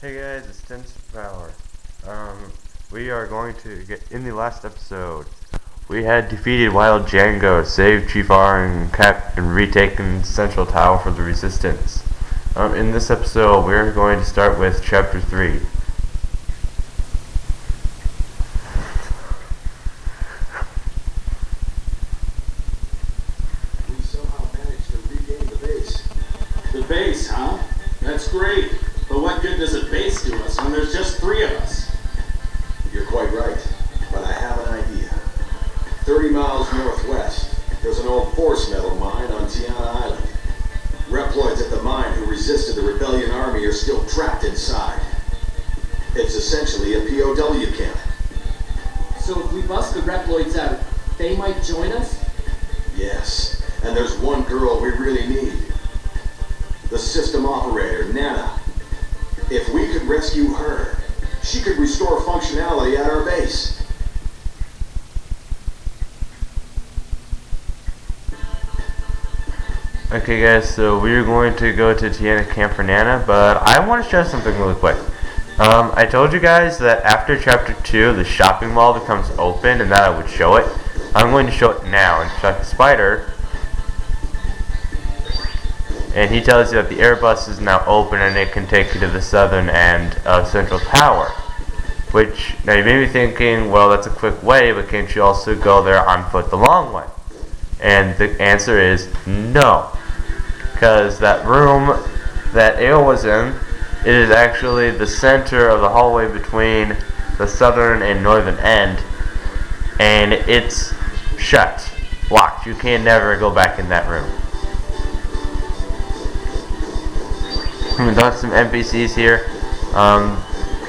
Hey guys, it's Tense Power. We are going to get in the last episode. We had defeated Wild Django, saved Chief R and retaken Central Tower for the Resistance. In this episode, we're going to start with Chapter 3. We somehow managed to regain the base. The base, huh? That's great. But what good does a base do us when there's just three of us? You're quite right, but I have an idea. 30 miles northwest, there's an old force metal mine on Tiana Island. Reploids at the mine who resisted the rebellion army are still trapped inside. It's essentially a POW camp. So if we bust the Reploids out, they might join us? Yes, and there's one girl we really need. The system operator, Nana. If we could rescue her, she could restore functionality at our base. Okay guys, so we're going to go to Tiana Camp for Nana, but I want to share something really quick. I told you guys that after Chapter 2, the shopping mall becomes open and that I would show it. I'm going to show it now and check the spider. And he tells you that the Airbus is now open and it can take you to the southern end of Central Tower. Which, now you may be thinking, well that's a quick way, but can't you also go there on foot the long way? And the answer is no. Because that room that Ale was in, it is actually the center of the hallway between the southern and northern end. And it's shut, locked. You can never go back in that room. We've got some NPCs here.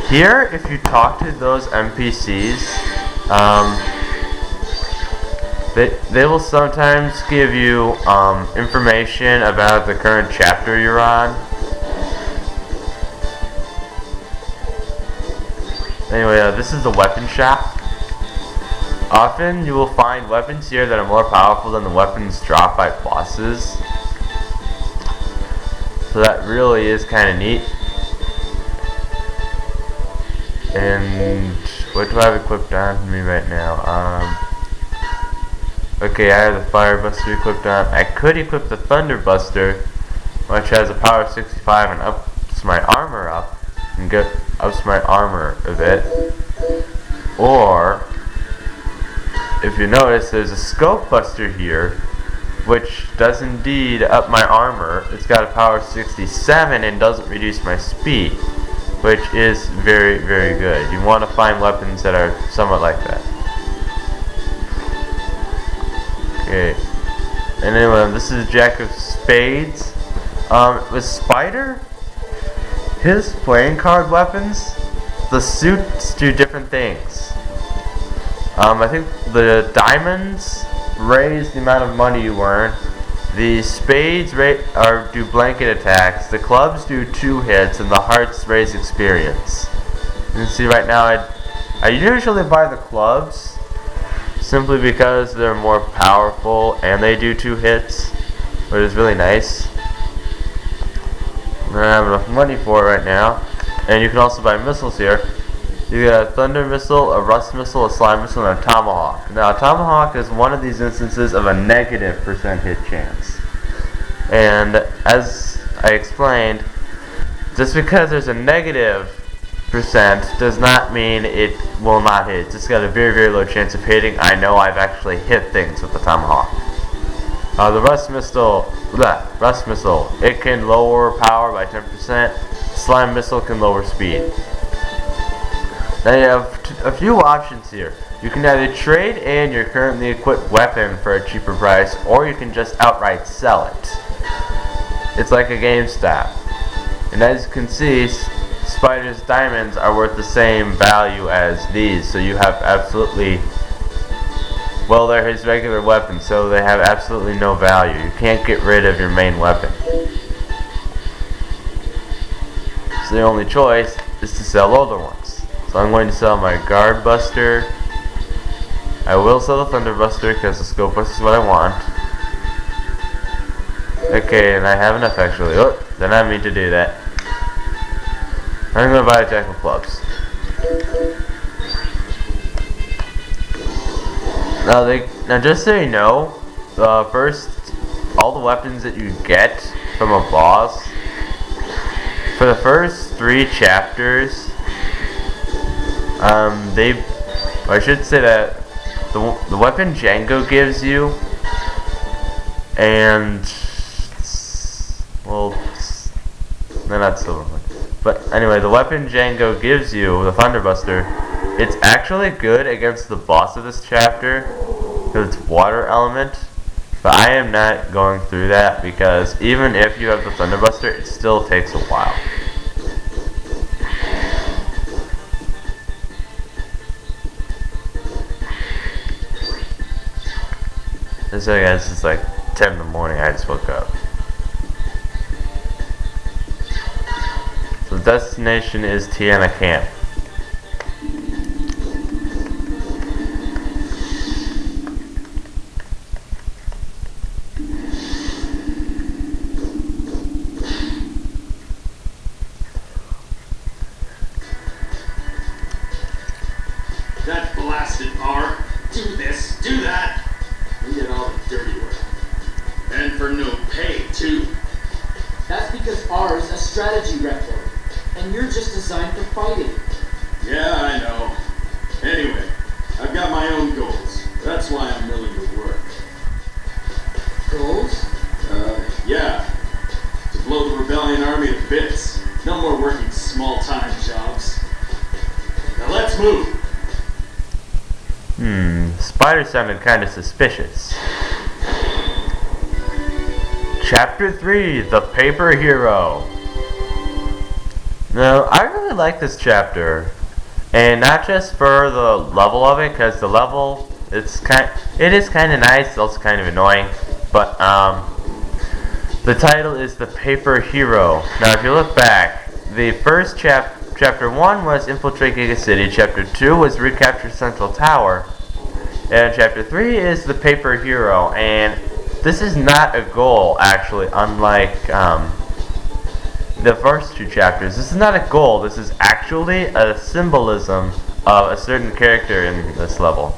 Here, if you talk to those NPCs, they will sometimes give you information about the current chapter you're on. Anyway, this is the weapon shop. Often you will find weapons here that are more powerful than the weapons dropped by bosses. So that really is kind of neat. And what do I have equipped on me right now? Okay, I have the Fire Buster equipped on. I could equip the Thunder Buster, which has a power of 65 and ups my armor up, and ups my armor a bit. Or, if you notice, there's a Scope Buster here, which does indeed up my armor. It's got a power of 67 and doesn't reduce my speed, which is very, very good. You want to find weapons that are somewhat like that. Okay. And anyway, this is Jack of Spades. With Spider, his playing card weapons, the suits do different things. I think the diamonds raise the amount of money you earn. The spades do blanket attacks. The clubs do 2 hits, and the hearts raise experience. You can see right now, I usually buy the clubs simply because they're more powerful and they do 2 hits, which is really nice. I don't have enough money for it right now. And you can also buy missiles here. You get a Thunder Missile, a Rust Missile, a Slime Missile, and a Tomahawk. Now, a Tomahawk is one of these instances of a negative % hit chance. And as I explained, just because there's a negative percent does not mean it will not hit. It's just got a very, very low chance of hitting. I know I've actually hit things with the Tomahawk. The Rust Missile, it can lower power by 10%. Slime Missile can lower speed. Now you have a few options here. You can either trade in your currently equipped weapon for a cheaper price, or you can just outright sell it. It's like a GameStop. And as you can see, Spider's diamonds are worth the same value as these, so you have absolutely... Well, they're his regular weapons, so they have absolutely no value. You can't get rid of your main weapon. So the only choice is to sell older ones. So I'm going to sell my Guard Buster. I will sell the Thunder Buster because the Scope Buster is what I want. Okay, and I have enough actually. Oh, did not mean to do that. I'm gonna buy a deck of clubs. Now just so you know, first, all the weapons that you get from a boss, for the first 3 chapters, I should say that the weapon Django gives you, and, well, no, not Silverman. But anyway, the weapon Django gives you, the Thunderbuster, it's actually good against the boss of this chapter, because it's water element. But I am not going through that, because even if you have the Thunderbuster, it still takes a while. And so guys, it's like 10 in the morning, I just woke up. So the destination is Tiana Camp. That blasted R. Do this, do that. We did all the dirty work. And for no pay, too. That's because R is a strategy Reploid, and you're just designed for fighting. Yeah, I know. Anyway, I've got my own goals. That's why I'm willing to work. Goals? Yeah. To blow the rebellion army to bits. No more working small-time jobs. Now let's move. Spider sounded kind of suspicious. Chapter 3, The Paper Hero. Now, I really like this chapter. And not just for the level of it, because the level, it is kind of nice, it's also kind of annoying. But, the title is The Paper Hero. Now, if you look back, the first Chapter 1 was Infiltrate Giga City, Chapter 2 was Recapture Central Tower, and Chapter 3 is The Paper Hero, and this is not a goal, actually, unlike the first 2 chapters. This is not a goal, this is actually a symbolism of a certain character in this level.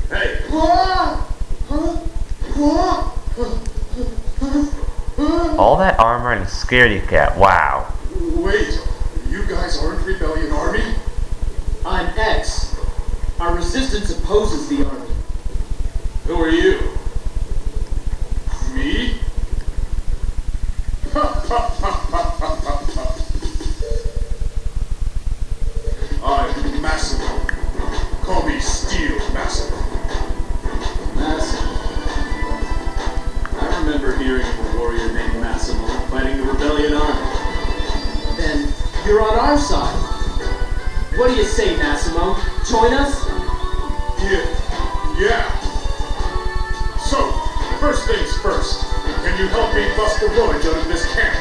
Hey! All that armor and a scaredy cat, wow. Wait, you guys aren't Rebellion Army? I'm X. Our resistance opposes the army. Who are you? Me? I'm Massimo. Call me Steel Massimo. Massimo. I remember hearing of a warrior named Massimo fighting the rebellion army. Then you're on our side. What do you say, Massimo? Join us? Yeah. So, first things first. Can you help me bust the roids out of this camp?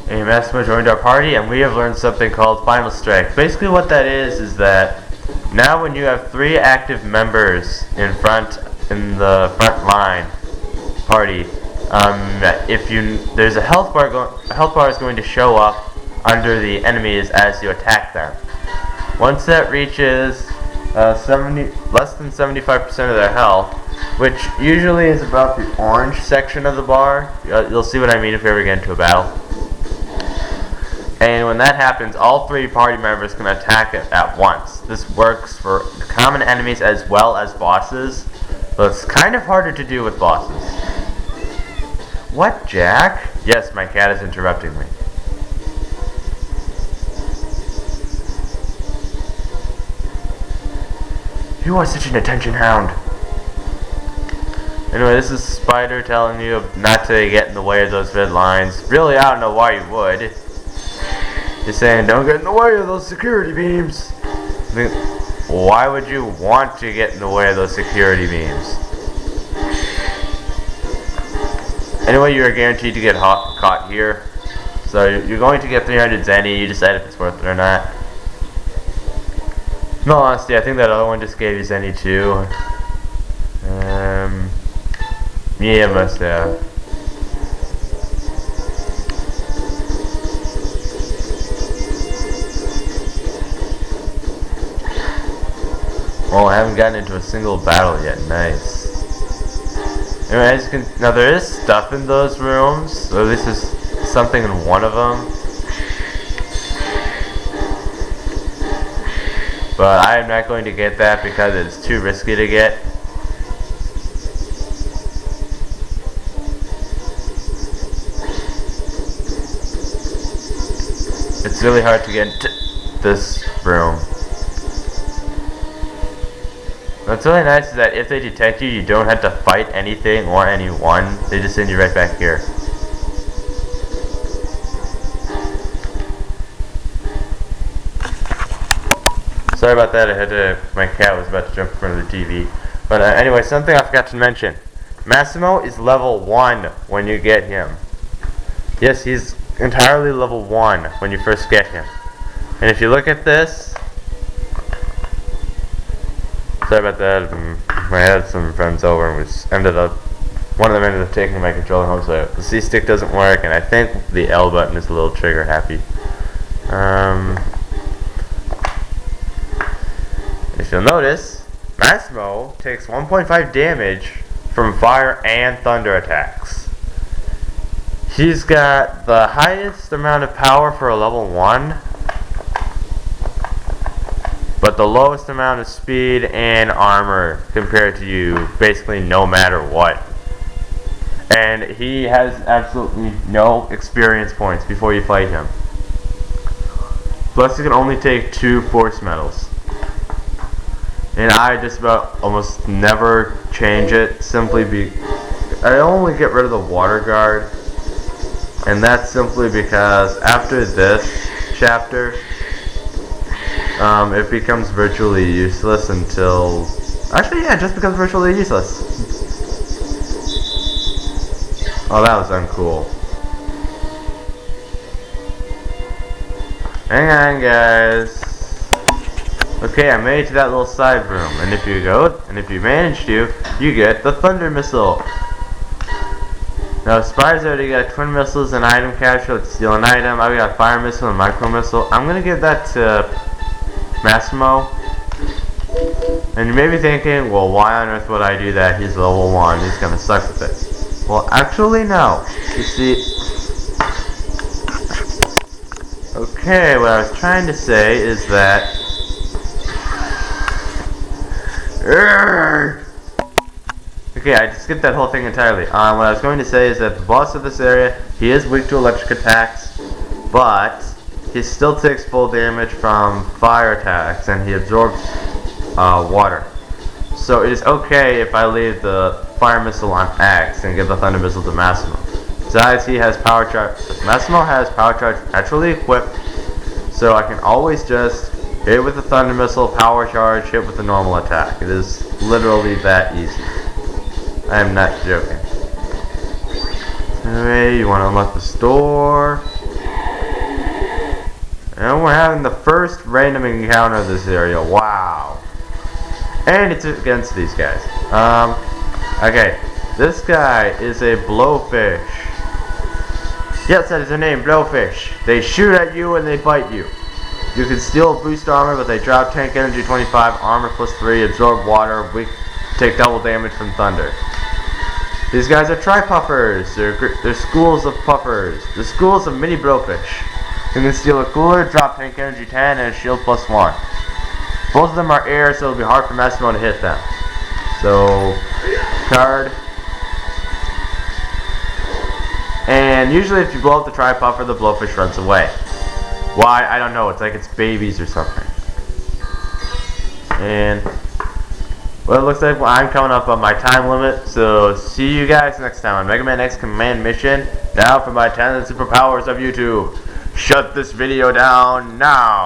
And Massimo joined our party, and we have learned something called Final Strike. Basically what that is that now when you have 3 active members in the front line party, there's a health bar is going to show up under the enemies as you attack them. Once that reaches less than 75% of their health, which usually is about the orange section of the bar, you'll see what I mean if we ever get into a battle. And when that happens, all 3 party members can attack it at once. This works for common enemies as well as bosses, but it's kind of harder to do with bosses. What, Jack? Yes, my cat is interrupting me. You are such an attention hound. Anyway, this is Spider telling you not to get in the way of those red lines. Really, I don't know why you would. He's saying, don't get in the way of those security beams. Why would you want to get in the way of those security beams? Anyway, you are guaranteed to get caught here. So you're going to get 300 zenny. You decide if it's worth it or not. In all honesty, I think that other one just gave you zenny too. Yeah, must have. Oh, I haven't gotten into a single battle yet. Nice. Anyway, as you can, now there is stuff in those rooms, or at least there's something in one of them. But I am not going to get that because it's too risky to get. It's really hard to get into this room. What's really nice is that if they detect you, you don't have to fight anything or anyone. They just send you right back here. Sorry about that, my cat was about to jump in front of the TV. But anyway, something I forgot to mention. Massimo is level 1 when you get him. Yes, he's entirely level 1 when you first get him. And if you look at this, sorry about that, I had some friends over and one of them ended up taking my controller home, so the C stick doesn't work, and I think the L button is a little trigger happy. If you'll notice, Massimo takes 1.5 damage from fire and thunder attacks. He's got the highest amount of power for a level 1, but the lowest amount of speed and armor compared to you, basically no matter what. And he has absolutely no experience points before you fight him. Plus, he can only take 2 force medals. And I just about almost never change it, I only get rid of the water guard. And that's simply because after this chapter, it becomes virtually useless until... Actually, yeah, it just becomes virtually useless. Oh, that was uncool. Hang on, guys. Okay, I made it to that little side room, and if you manage to, you get the thunder missile. Now, Spider's already got twin missiles and item capture. Let's steal an item. I've got fire missile and micro missile. I'm gonna give that to Massimo. And you may be thinking, well, why on earth would I do that? He's level 1. He's gonna suck with it. Well, actually, no. You see. Okay, what I was trying to say is that. Okay, I skipped that whole thing entirely. What I was going to say is that the boss of this area, he is weak to electric attacks, but he still takes full damage from fire attacks, and he absorbs water. So it is okay if I leave the fire missile on X and give the thunder missile to Massimo. Besides, he has power charge. Massimo has power charge naturally equipped, so I can always just hit with the thunder missile, power charge, hit with the normal attack. It is literally that easy. I am not joking. Anyway, you want to unlock the store. And we're having the first random encounter of this area. Wow. And it's against these guys. Okay. This guy is a blowfish. Yes, that is their name, blowfish. They shoot at you and they bite you. You can steal boost armor, but they drop tank energy 25, armor plus 3, absorb water, weak, take double damage from thunder. These guys are tri-puffers. They're schools of puffers. They're schools of mini blowfish. You can steal a cooler, drop tank energy 10, and a shield plus 1. Both of them are air, so it'll be hard for Massimo to hit them. So, card. And usually if you blow up the tri-puffer, the blowfish runs away. Why? I don't know. It's like it's babies or something. And, well, it looks like I'm coming up on my time limit. So, see you guys next time on Mega Man X Command Mission. Now for my talent and superpowers of YouTube. Shut this video down now.